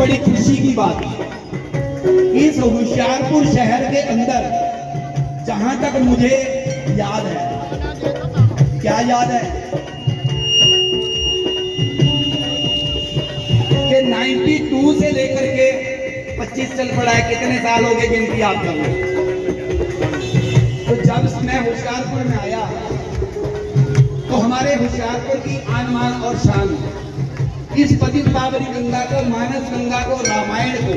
बड़ी खुशी की बात है। इस होशियारपुर शहर के अंदर जहां तक मुझे याद है, क्या याद है कि 92 से लेकर के 25 चल पड़ा है, कितने साल हो गए गिनती आप कर लो। तो जब मैं होशियारपुर में आया तो हमारे होशियारपुर की आन मान और शान, इस पतित पावनी गंगा को, मानस गंगा को, रामायण को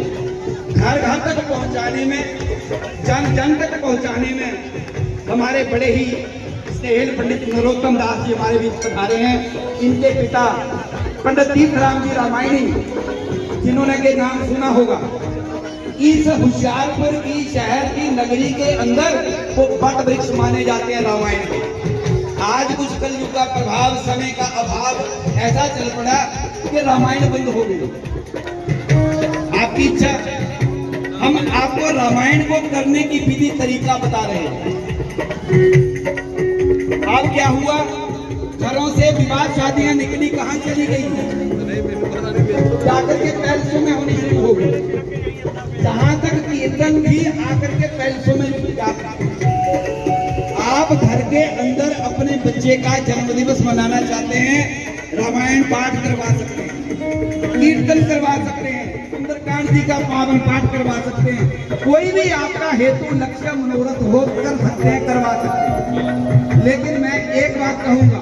घर घर तक पहुंचाने में, जन जन तक पहुंचाने में हमारे बड़े ही स्नेहिल पंडित नरोत्तम दास जी हमारे बीच पधारे हैं। इनके पिता पंडित तीर्थराम जी रामायणी, जिन्होंने के नाम सुना होगा, इस होशियारपुर की शहर की नगरी के अंदर वो वट वृक्ष माने जाते हैं रामायण के। आज कुछ कलयुग का प्रभाव, समय का अभाव ऐसा चल पड़ा कि रामायण बंद हो गई। आपकी इच्छा, हम आपको रामायण को करने की विधि तरीका बता रहे हैं। अब क्या हुआ, घरों से विवाह शादियां निकली, कहां चली गई, जाकर के पैलेसों में होनी शुरू हो गई। जहां तक कीर्तन भी आकर के पैलेसों में जाता। आप घर के अंदर अपने बच्चे का जन्मदिवस मनाना चाहते हैं, रामायण पाठ करवा सकते हैं, कीर्तन करवा सकते हैं, सुंदरकांड जी का पावन पाठ करवा सकते हैं। कोई भी आपका हेतु, लक्ष्य, मनोरथ हो कर सकते हैं, करवा सकते हैं। लेकिन मैं एक बात कहूंगा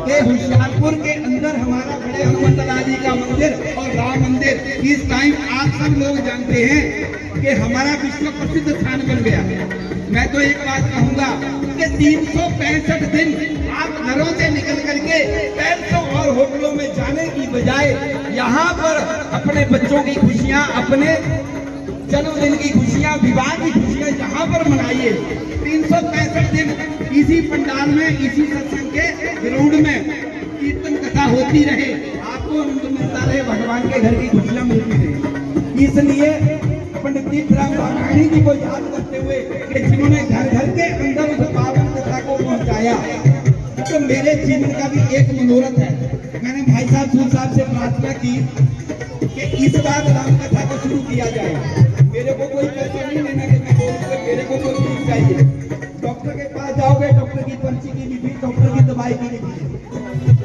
कि होशियारपुर के अंदर हमारा बड़े हनुमंतलाल जी का मंदिर और राम मंदिर, इस टाइम आप सब लोग जानते हैं कि हमारा विश्व प्रसिद्ध स्थान बन गया। मैं तो एक बात कहूंगा कि 365 दिन आप घरों से निकल करके पैलेसों और होटलों में जाने की बजाय यहाँ पर अपने बच्चों की खुशियाँ, अपने जन्मदिन की खुशियाँ, विवाह की खुशियाँ यहाँ पर मनाइए। 365 दिन इसी पंडाल में, इसी सत्संग के ग्राउंड में कीर्तन कथा होती रहे, आपको आनंद मिलता रहे, भगवान के घर की खुशियाँ मिलती रहे। इसलिए पंडित तीर्थराम रामायणी जी को याद करते हुए कि जिन्होंने घर घर के अंदर उस पावन कथा को पहुंचाया, तो मेरे जीवन का भी एक मनोरथ है। मैंने भाई साहब सूर साहब से प्रार्थना की कि इस बार राम कथा को शुरू किया जाए। मेरे को कोई पैसा नहीं लेना कि मैं बोलूँ, मेरे को कोई फीस चाहिए। डॉक्टर के पास जाओगे, डॉक्टर की पर्ची की लिखी, डॉक्टर की दवाई की लिखी।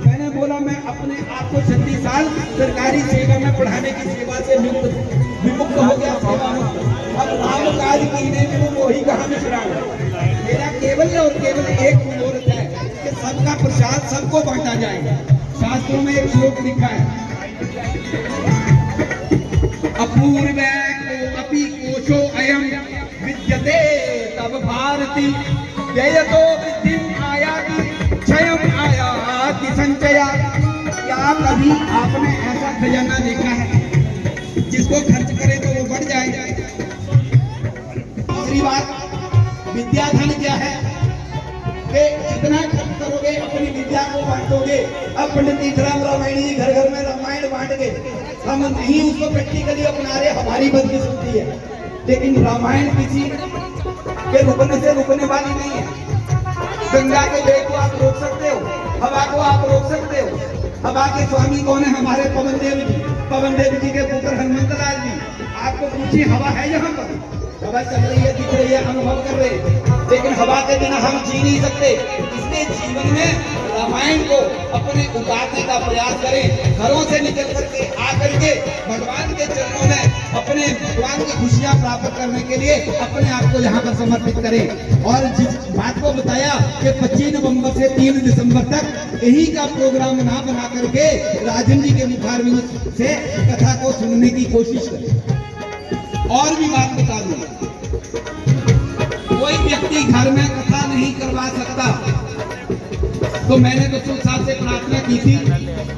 मैंने बोला मैं अपने आप को 36 साल सरकारी सेवा में पढ़ाने की सेवा से विमुक्त हो गया, सेवा में। अब राम काज कीने में वो ही कहाँ मिश्रा हूँ। मेरा केवल और केवल एक मनोरथ है कि सबका प्रसाद सबको बांटा जाएगा। शास्त्रों में एक श्लोक लिखा है, अपूर्व अपि कोशो अयम विद्यते तब भारती व्ययतो वृद्धिम आयाति क्षयम आयाति संचया। क्या कभी आपने ऐसा खजाना देखा है जिसको खर्च करें तो वो बढ़ जाए? दूसरी बात, विद्या धन क्या है कि जितना खर्च करोगे अपनी विद्या को बांटोगे। अब पंडित तीर्थराम रामायणी जी घर घर में रामायण बांट गए, हम नहीं उसको प्रैक्टिकली अपना रहे, हमारी बदकिस्मती है। लेकिन रामायण किसी के रुकने से रुकने वाली नहीं है। गंगा के वेग को आप रोक सकते हो, हवा को आप रोक सकते हो। हवा के स्वामी कौन है? हमारे पवन देव जी, पवन देव जी के पुत्र हनुमंतलाल जी। आपको पूछिए, हवा है यहाँ पर, हवा चल रही है, दिख रही है, अनुभव कर रहे हैं, लेकिन हवा के बिना हम जी नहीं सकते। इसलिए जीवन में रामायण को अपने उतारने का प्रयास करें। घरों से निकल करके आकर के भगवान के चरणों में अपने भगवान की खुशियां प्राप्त करने के लिए अपने आप को यहाँ पर समर्पित करें। और जिस बात को बताया कि 25 नवंबर से 3 दिसंबर तक यही का प्रोग्राम बना करके राजन जी के मुखारविंद से कथा को सुनने की कोशिश करें। और भी बात बता दूं, कोई व्यक्ति घर में कथा नहीं करवा सकता, तो मैंने तो सूर साहब से प्रार्थना की थी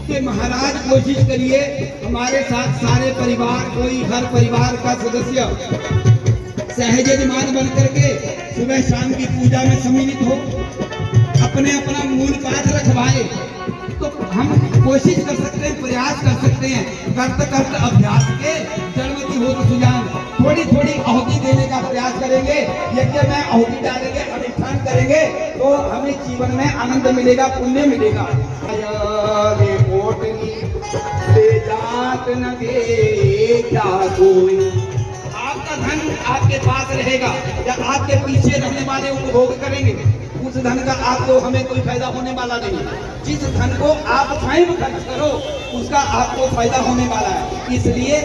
कि महाराज कोशिश करिए हमारे साथ सारे परिवार, कोई हर परिवार का सदस्य सहज यजमान बन करके सुबह शाम की पूजा में सम्मिलित हो, अपने अपना मूल पाठ रखवाए। तो हम कोशिश कर सकते हैं, प्रयास कर सकते हैं, करते करते अभ्यास के जन्मति हो तो सुजान, थोड़ी थोड़ी आहुति देने का प्रयास करेंगे, यज्ञ में आहुति डालेंगे, अनुष्ठान करेंगे, तो हमें जीवन में आनंद मिलेगा, पुण्य मिलेगा। बात न दे क्या कोई। आपका धन आपके पास रहेगा या आपके पीछे रहने वाले उपभोग करेंगे, उस धन का आपको हमें कोई फायदा होने वाला नहीं। जिस धन को आप स्वयं खर्च करो उसका आपको फायदा होने वाला है। इसलिए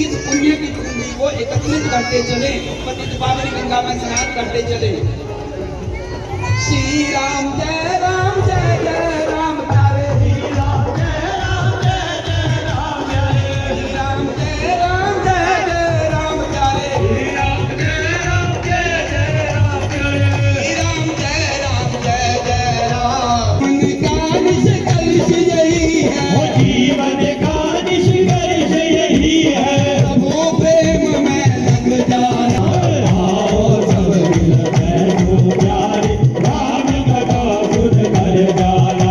इस पुण्य की पूंजी को एकत्रित करते चले, पतित पावन गंगा में स्नान करते चले। श्री राम जय राम जय जय राम प्यारे श्री राम जय राम जय जय राम प्यारे श्री राम जय राम जय जय राम प्यारे श्री राम जय राम जय जय राम प्यारे श्री राम जय राम जय जय राम। जीवन का निष्कर्ष यही है, प्रभु प्रेम में लग जाना और सब मिल बैठो प्यारे राम कथा सुन कर जाना।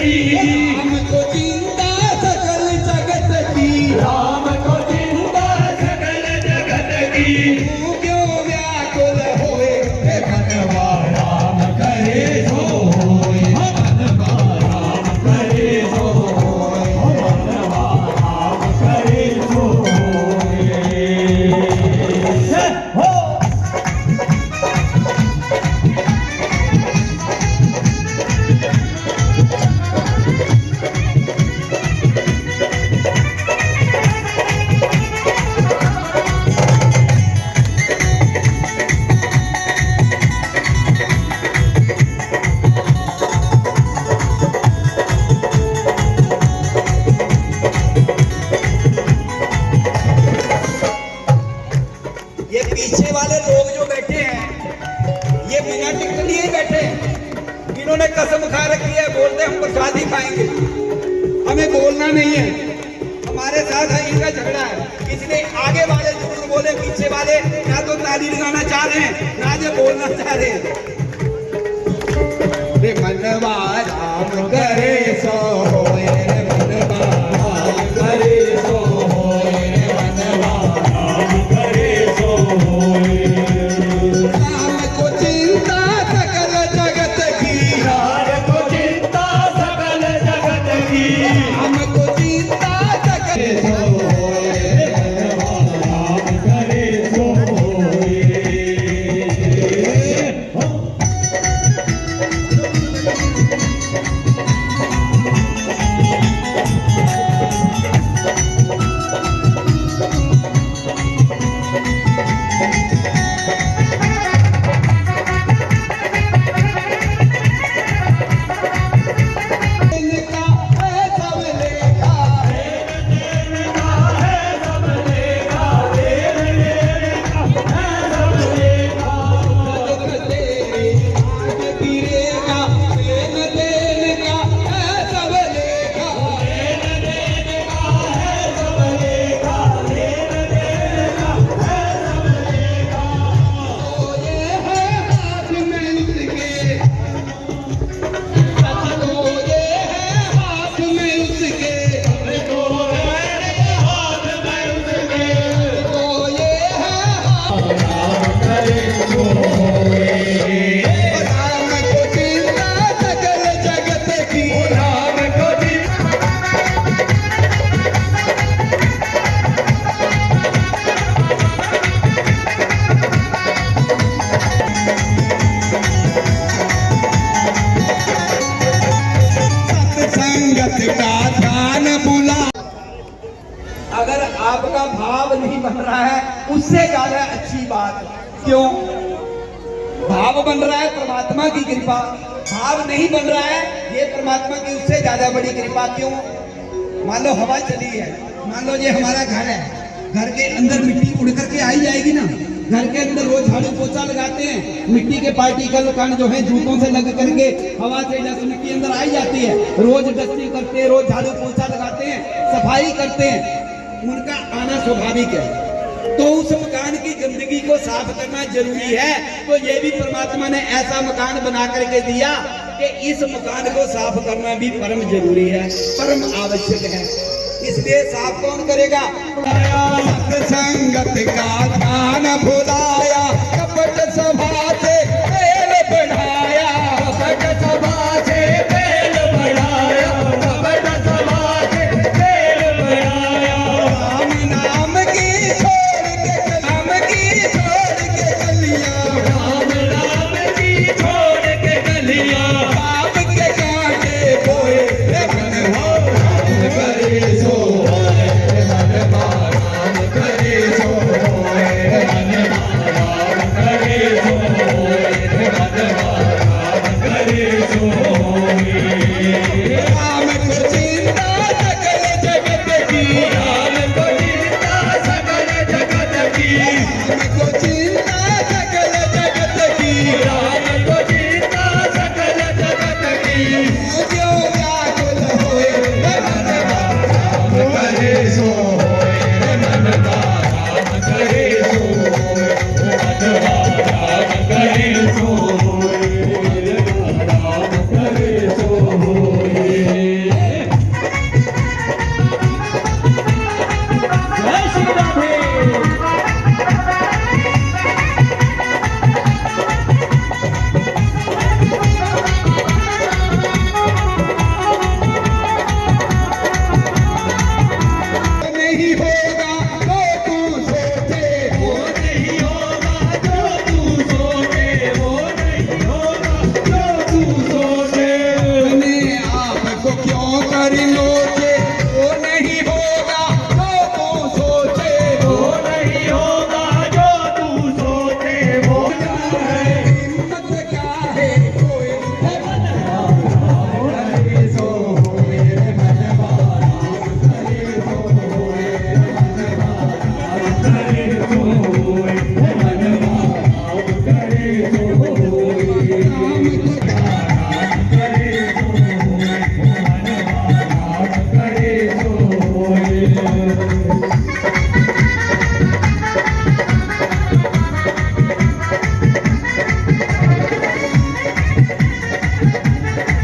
की, राम को चिंता सकल जगत की, राम को चिंता सकल जगत की। तू क्यों व्याकुल होए हे मनवा, राम करे सो होए, मनवा राम करे सो होए, मनवा राम करे सो होए। हो ये पीछे वाले लोग जो बैठे हैं, ये बिना टिकट लिए बैठे हैं। इन्होंने कसम खा रखी है, बोलते हम प्रसाद ही खाएंगे, हमें बोलना नहीं है, हमारे साथ है इनका झगड़ा है। इसलिए आगे वाले जरूर बोले, पीछे वाले ना तो ताली लगाना चाह रहे हैं ना जो बोलना चाह रहे हैं। रे मनवा राम करे सो होए, रे मनवा राम करे सो होए, रे मनवा राम करे सो होए। राम को चिंता सकल जगत की, राम को चिंता सकल जगत की। राम को चिंता सकल सो होए, राम करे सो होए। इनका है सब लेखा, दुख तेरे आज गिरेगा, लेन देन का है सब लेखा। तो ये है हाथ में उसके, सच तो ये है हाथ में उसके, तो ये है राम को चिंता सकल जगत की, राम को चिंता सत्संगत का ध्यान बुला। अगर आपका भाव नहीं बन रहा है, उससे ज्यादा अच्छी बात क्यों? भाव बन रहा है परमात्मा की कृपा, भाव नहीं बन रहा है ये परमात्मा की उससे ज्यादा बड़ी कृपा क्यों? मान लो हवा चली है, मान लो ये हमारा घर है, घर के अंदर मिट्टी उड़ करके आई जाएगी ना। घर के अंदर रोज झाड़ू पोछा लगाते हैं, मिट्टी के पार्टिकल कण जो है जूतों से लग करके हवा से डस्ट मिट्टी अंदर आई जाती है। रोज डस्टिंग करते हैं, रोज झाड़ू पोछा लगाते हैं, सफाई करते हैं, उनका आना स्वाभाविक है। तो उस मकान की गंदगी को साफ करना जरूरी है। तो ये भी परमात्मा ने ऐसा मकान बना करके दिया कि इस मकान को साफ करना भी परम जरूरी है, परम आवश्यक है। इसलिए साफ कौन करेगा? सत्संगत का ध्यान भुलाया, कपट सभा से तेल बढ़ाया, कपट सभा से तेल बढ़ाया, कपट सभा से तेल बढ़ाया। राम नाम की छोड़ के, नाम की छोड़ के गलियां, राम नाम की छोड़ के गलियां, पाप के कांटे बोए, हे मनवा राम करे सो होए, मनवा राम करे सो होए, मनवा राम करे सो होए, मनवा राम करे सो होए। राम को चिंता सकल जगत की, राम को चिंता सकल जगत की, राम को चिंता सकल जगत की, राम को चिंता सकल जगत की। तू क्यों व्याकुल होए, हे मनवा राम करे सो होए, मनवा राम करे सो होए, मनवा राम करे सो होए, राम करे सो होए।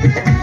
जगत